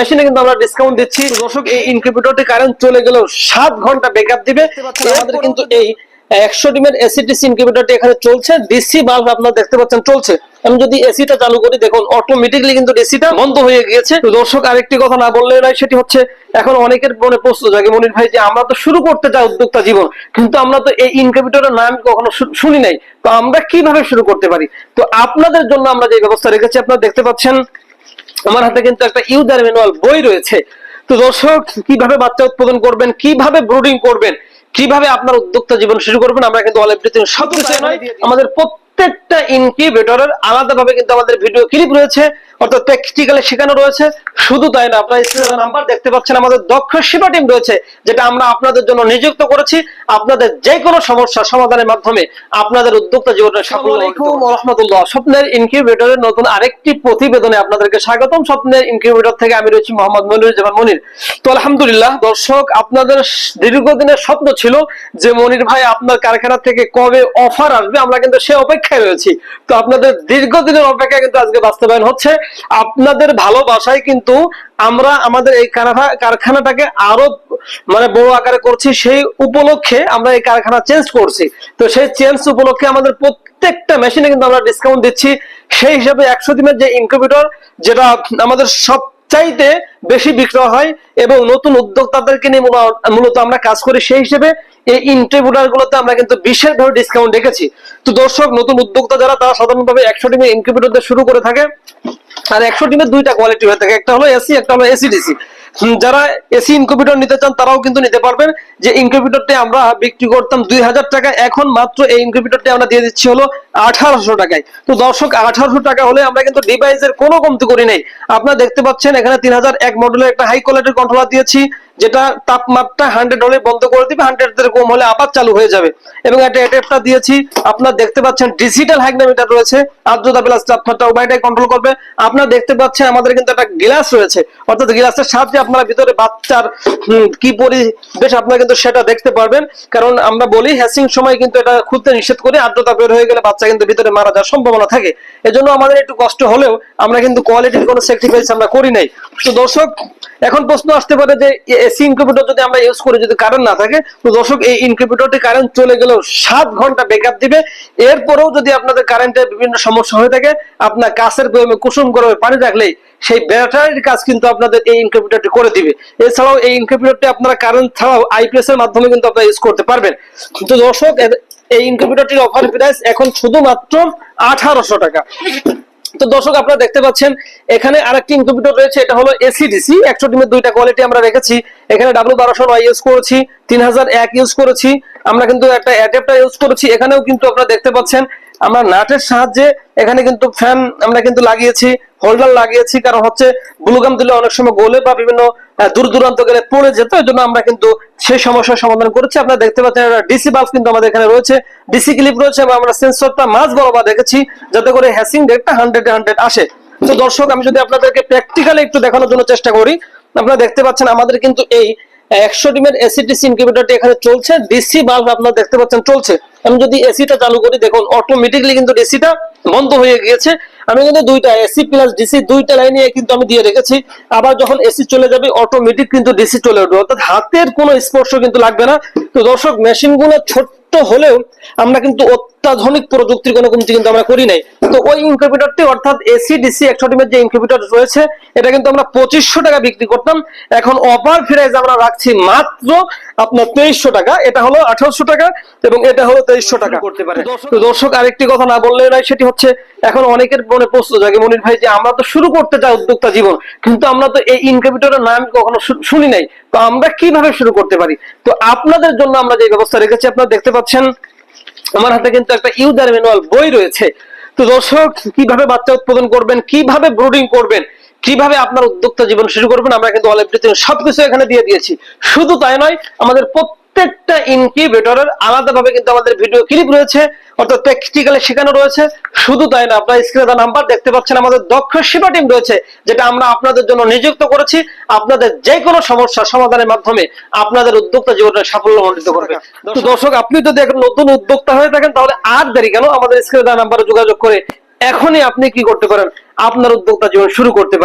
মেশিনে কিন্তু আমরা ডিসকাউন্ট দিচ্ছি। দর্শক এই ইনকিউবেটরটি কারেন্ট চলে গেলেও 7 ঘন্টা ব্যাকআপ দিবে। আমাদের কিন্তু এই 100 ডিমের এসিটিসি ইনকিউবেটরটি এখানে চলছে, ডিসি বাল্ব আপনারা দেখতে পাচ্ছেন চলছে। আমি যদি এসিটা চালু করি দেখুন অটোমেটিক্যালি কিন্তু এসিটা বন্ধ হয়ে গিয়েছে। তো দর্শক আরেকটি কথা না বললে নয়, সেটি হচ্ছে এখন অনেকের মনে প্রশ্ন জাগে মনির ভাই যে আমরা তো শুরু করতে চাই উদ্যোক্তা জীবন, কিন্তু আমরা তো এই ইনকিউবেটরের নাম কখনো শুনি নাই, তো আমরা কিভাবে শুরু করতে পারি? তো আপনাদের জন্য আমরা যে ব্যবস্থা রেখেছি আপনারা দেখতে পাচ্ছেন আমার হাতে কিন্তু একটা ইউজার ম্যানুয়াল বই রয়েছে। তো দর্শক কিভাবে বাচ্চা উৎপাদন করবেন, কিভাবে ব্রুডিং করবেন, কিভাবে আপনার উদ্যোক্তা জীবন শুরু করবেন, আমরা কিন্তু অল এভরিথিং সবকিছু নয়, আমাদের প্রত্যেকটা ইনকিউবেটরের আলাদাভাবে কিন্তু আমাদের ভিডিও ক্লিপ রয়েছে, অর্থাৎ প্র্যাকটিক্যালি শেখানো রয়েছে। শুধু তাই না, আপনারা স্ক্রিনে নাম্বার দেখতে পাচ্ছেন, আমাদের দক্ষ সেবা টিম রয়েছে যেটা আমরা আপনাদের জন্য নিযুক্ত করেছি, আপনাদের যে কোনো সমস্যা সমাধানের মাধ্যমে আপনাদের উদ্যোক্তা জীবনের সাফল্য। আসসালামু আলাইকুম ওয়া রাহমাতুল্লাহ। স্বপ্নের ইনকিউবেটরের নতুন আরেকটি প্রতিবেদনে আপনাদেরকে স্বাগতম। স্বপ্নের ইনকিউবেটর থেকে আমি রয়েছি মোহাম্মদ মনিরুজ্জামান মনির। তো আলহামদুলিল্লাহ দর্শক, আপনাদের দীর্ঘদিনের স্বপ্ন ছিল যে মনির ভাই আপনার কারখানা থেকে কবে অফার আসবে, আমরা কিন্তু সে অপেক্ষায় রয়েছি। তো আপনাদের দীর্ঘদিনের অপেক্ষা কিন্তু আজকে বাস্তবায়ন হচ্ছে। আপনাদের ভালোবাসায় কিন্তু আমরা আমাদের এই কারখানাটাকে আরো বড় আকারে করছি। সেই উপলক্ষে আমরা এই কারখানা চেঞ্জ করছি। তো সেই চেঞ্জ উপলক্ষে আমাদের প্রত্যেকটা মেশিনে কিন্তু আমরা ডিসকাউন্ট দিচ্ছি। সেই হিসাবে 100 দিনের যে ইনকিউবেটর, যেটা আমাদের সবচাইতে বেশি বিক্রয় হয় এবং নতুন উদ্যোক্তাদেরকে নিয়ে মূলত আমরা কাজ করি, সেই হিসেবে এই ইনকিউবেটর গুলোতে আমরা কিন্তু বিশেষভাবে ডিসকাউন্ট রেখেছি। তো দর্শক, নতুন উদ্যোক্তা যারা, তারা সাধারণভাবে 100 ডিমের ইনকিউবেটর দিয়ে শুরু করে থাকে। আর 100 ডিমের দুইটা কোয়ালিটি হয়ে থাকে, একটা হলো এসি, একটা হলো এসিডিসি। যারা এসি ইনকিউবেটর নিতে চান তারাও কিন্তু নিতে পারবেন। যে ইনকিউবেটরটি আমরা বিক্রি করতাম 2000 টাকা, এখন মাত্র এই ইনকিউবেটরটি আমরা দিয়ে দিচ্ছি হলো 1800 টাকায়। তো দর্শক 1800 টাকা হলে আমরা কিন্তু ডিভাইসের কোনো কমতি করি নাই। আপনারা দেখতে পাচ্ছেন এখানে 3001 মডেলের একটা হাই কোয়ালিটির কন্ট্রোলার দিয়েছি, যেটা তাপমাত্রা 100 হলে বন্ধ করে দিবে, 100 এর কম হলে আবার চালু হয়ে যাবে। এবং একটা অ্যাডাপ্টার দিয়েছি, আপনারা দেখতে পাচ্ছেন ডিজিটাল হাইগ্রোমিটার রয়েছে, আর্দ্রতা প্লাস তাপমাত্রা উভয়টাই কন্ট্রোল করবে। আপনারা দেখতে পাচ্ছেন আমাদের কিন্তু একটা গ্লাস রয়েছে, অর্থাৎ গ্লাসের সাহায্যে আপনারা ভিতরে বাচ্চার কি পরিবেশ আপনারা কিন্তু সেটা দেখতে পারবেন। কারণ আমরা বলি হ্যাচিং সময় কিন্তু এটা খুলতে নিষেধ করি, আর্দ্রতা বের হয়ে গেলে বাচ্চা কিন্তু ভিতরে মারা যাওয়ার সম্ভাবনা থাকে। এজন্য আমাদের একটু কষ্ট হলেও আমরা কিন্তু কোয়ালিটির কোনো স্যাক্রিফাইস আমরা করি নাই। তো দর্শক, এখন প্রশ্ন আসতে পারে যে এসি ইনকিউবেটর যদি আমরা ইউজ করি, যদি কারেন্ট না থাকে, তো দর্শক এই ইনকিউবেটরটি কারেন্ট চলে গেলেও 7 ঘন্টা ব্যাকআপ দিবে। এরপরেও যদি আপনাদের কারেন্টের বিভিন্ন সমস্যা হয়ে থাকে, আপনার কাছের বয়মে কুসুম গরমে পানি রাখলেই সেই ব্যাটারির কাজ কিন্তু আপনাদের এই ইনকিউবেটরটি করে দিবে। এছাড়াও এই ইনকিউবেটরটি আপনারা কারেন্ট ছাড়াও আইপিএস এর মাধ্যমে কিন্তু আপনারা ইউজ করতে পারবেন। তো দর্শক, এই ইনকিউবেটরটির অফার প্রাইস এখন শুধুমাত্র 1800 টাকা। তো দর্শক, আপনারা দেখতে পাচ্ছেন এখানে আরেকটি ইনকিউবেটর রয়েছে, এটা হলো এসিডিসি। 100 ডিমের দুইটা কোয়ালিটি আমরা রেখেছি। এখানে W1209 ইউজ করেছি, 3001 ইউজ করেছি, আমরা কিন্তু একটা অ্যাডাপ্টার ইউজ করেছি। এখানেও কিন্তু আপনারা দেখতে পাচ্ছেন আমরা নাটের সাহায্যে এখানে কিন্তু ফ্যান আমরা কিন্তু লাগিয়েছি, হোল্ডার লাগিয়েছি। কারণ হচ্ছে ব্লুগাম দিলে অনেক সময় গোলে বা বিভিন্ন দূর দূরান্ত গেলে পড়ে যেত, এই জন্য আমরা কিন্তু সেই সমস্যার সমাধান করেছি। আপনারা দেখতে পাচ্ছেন ডিসি বাল্ব কিন্তু আমাদের এখানে রয়েছে, ডিসি ক্লিপ রয়েছে, এবং আমরা সেন্সরটা মাঝ বরাবর রেখেছি যাতে করে হ্যাচিং রেটটা 100 আসে। তো দর্শক, আমি যদি আপনাদেরকে প্র্যাকটিক্যালি একটু দেখানোর জন্য চেষ্টা করি, আপনারা দেখতে পাচ্ছেন আমাদের কিন্তু এই 100 ডিমের এসিটিসি ইনকিউবেটরটি এখানে চলছে, ডিসি বাল্ব আপনারা দেখতে পাচ্ছেন চলছে। আমি যদি এসিটা চালু করি দেখুন অটোমেটিক্যালি কিন্তু এসিটা বন্ধ হয়ে গিয়েছে। আমি কিন্তু দুইটা এসি প্লাস ডিসি দুইটা লাইনে কিন্তু আমি দিয়ে রেখেছি। আবার যখন এসি চলে যাবে অটোমেটিক কিন্তু ডিসি চলে উঠবে, অর্থাৎ হাতের কোনো স্পর্শ কিন্তু লাগবে না। তো দর্শক, মেশিনগুলো ছোট্ট হলেও আমরা কিন্তু অত্যাধুনিক প্রযুক্তির কোনো কমতি কিন্তু আমরা করি নাই। তো ওই ইনকিউবেটরটি অর্থাৎ এসি ডিসি 100 ডিমের যে ইনকিউবেটর রয়েছে, এটা কিন্তু আমরা 2500 টাকা বিক্রি করতাম, এখন অফার প্রাইস আমরা রাখছি মাত্র আপনার 2300 টাকা। এটা হলো 1800 টাকা এবং এটা হলো 2300 টাকা করতে পারে। তো দর্শক, আরেকটি কথা না বললে নয়, সেটি হচ্ছে এখন অনেকের মনে প্রশ্ন জাগে মনির ভাই যে আমরা তো শুরু করতে চাই উদ্যোক্তা জীবন, কিন্তু আমরা তো এই ইনকিউবেটরের নাম কখনো শুনি নাই, তো আমরা কিভাবে শুরু করতে পারি? তো আপনাদের জন্য আমরা যে ব্যবস্থা রেখেছি আপনারা দেখতে পাচ্ছেন আমার হাতে কিন্তু একটা ইউজার ম্যানুয়াল বই রয়েছে। তো দর্শক, কিভাবে বাচ্চা উৎপাদন করবেন, কিভাবে ব্রুডিং করবেন, কিভাবে আপনার উদ্যোক্তা জীবন শুরু করবেন, আমরা কিন্তু অল এভরিথিং সবকিছু এখানে দিয়ে দিয়েছি। শুধু তাই নয়, আমাদের প্রত্যেকটা ইনকিউবেটরের আলাদাভাবে কিন্তু আমাদের ভিডিও ক্লিপ রয়েছে, অর্থাৎ প্র্যাকটিক্যালি শেখানো রয়েছে। শুধু তাই না, আপনারা স্ক্রিনে নাম্বার দেখতে পাচ্ছেন, আমাদের দক্ষ সেবা টিম রয়েছে যেটা আমরা আপনাদের জন্য নিযুক্ত করেছি, আপনাদের যে কোনো সমস্যা সমাধানের মাধ্যমে আপনাদের উদ্যোক্তা জীবনের সাফল্য মণ্ডিত করবে। তো দর্শক, আপনি যদি এখন নতুন উদ্যোক্তা হয়ে থাকেন তাহলে আর দেরি কেন, আমাদের স্ক্রিনে নাম্বারে যোগাযোগ করে এখনই আপনি কি করতে পারেন, আপনার উদ্যোক্তা জীবন শুরু করতে পারেন।